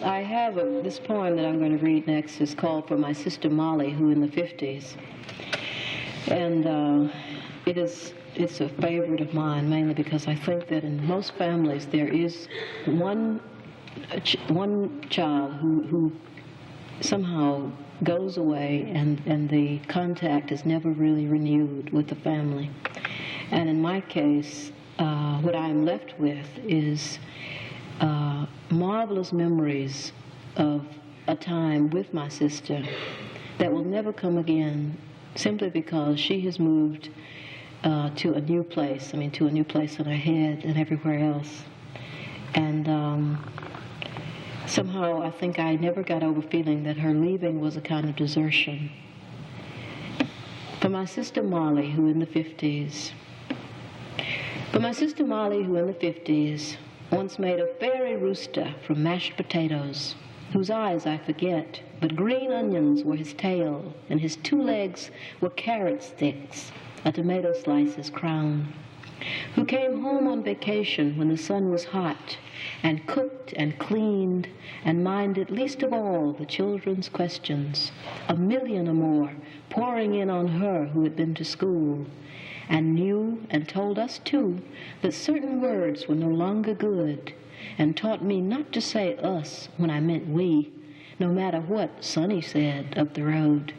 I have this poem that I'm going to read next is called For My Sister Molly, who in the 50s. And it's a favorite of mine, mainly because I think that in most families there is one child who somehow goes away and the contact is never really renewed with the family. And in my case, what I'm left with is marvelous memories of a time with my sister that will never come again, simply because she has moved to a new place, to a new place in her head and everywhere else. And somehow I think I never got over feeling that her leaving was a kind of desertion. For my sister Molly, who in the 50s. For my sister Molly, who in the 50s once made a fairy rooster from mashed potatoes, whose eyes I forget, but green onions were his tail, and his 2 legs were carrot sticks, a tomato slice's crown, who came home on vacation when the sun was hot, and cooked and cleaned, and minded least of all the children's questions, 1,000,000 or more pouring in on her who had been to school, and knew and told us too that certain words were no longer good, and taught me not to say us when I meant we, no matter what Sonny said up the road.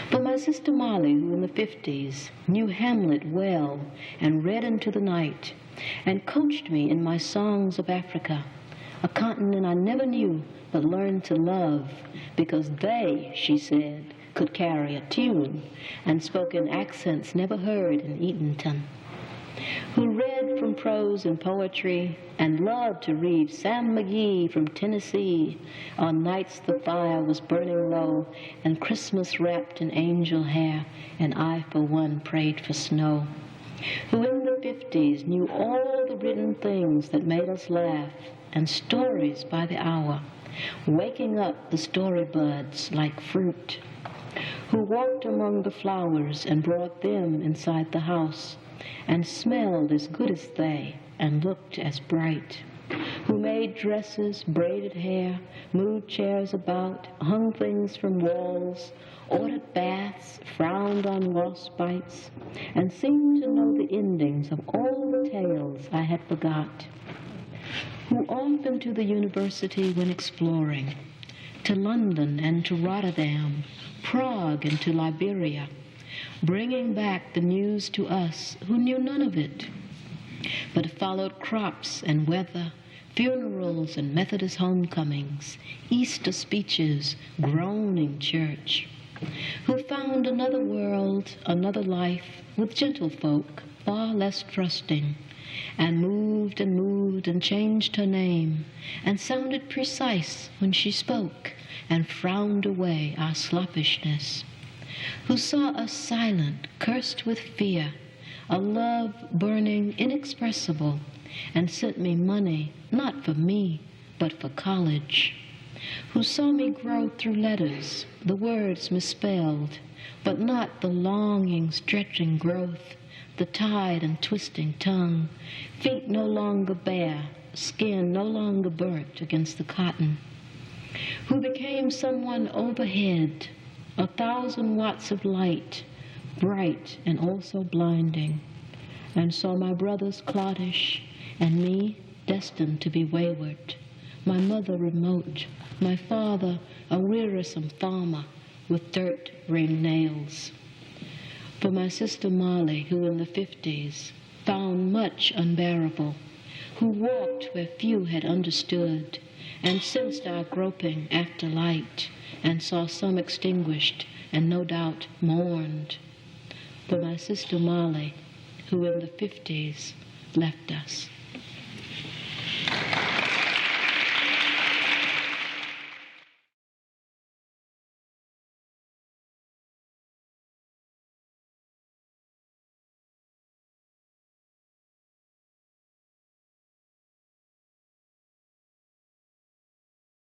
But my sister Molly, who in the 50s knew Hamlet well and read into the night, and coached me in my songs of Africa, a continent I never knew but learned to love, because they, she said, could carry a tune and spoke in accents never heard in Eatonton, who read from prose and poetry and loved to read Sam McGee from Tennessee on nights the fire was burning low and Christmas wrapped in angel hair, and I for one prayed for snow, who in the 50s knew all the written things that made us laugh and stories by the hour, waking up the story buds like fruit, who walked among the flowers and brought them inside the house and smelled as good as they and looked as bright, who made dresses, braided hair, moved chairs about, hung things from walls, ordered baths, frowned on wasp bites, and seemed to know the endings of all the tales I had forgot, who often to the university went exploring, to London and to Rotterdam, Prague and to Liberia, bringing back the news to us who knew none of it, but followed crops and weather, funerals and Methodist homecomings, Easter speeches, groaning church, who found another world, another life with gentlefolk far less trusting, and moved and changed her name, and sounded precise when she spoke, and frowned away our sloppishness, who saw us silent, cursed with fear, a love burning inexpressible, and sent me money, not for me, but for college, who saw me grow through letters, the words misspelled, but not the longing, stretching growth, the tied and twisting tongue, feet no longer bare, skin no longer burnt against the cotton, who became someone overhead, 1,000 watts of light, bright and also blinding, and saw my brothers cloddish, and me destined to be wayward, my mother remote, my father a wearisome farmer with dirt-ringed nails. For my sister Molly, who in the 50s found much unbearable, who walked where few had understood, and sensed our groping after light, and saw some extinguished, and no doubt mourned. For my sister Molly, who in the 50s left us.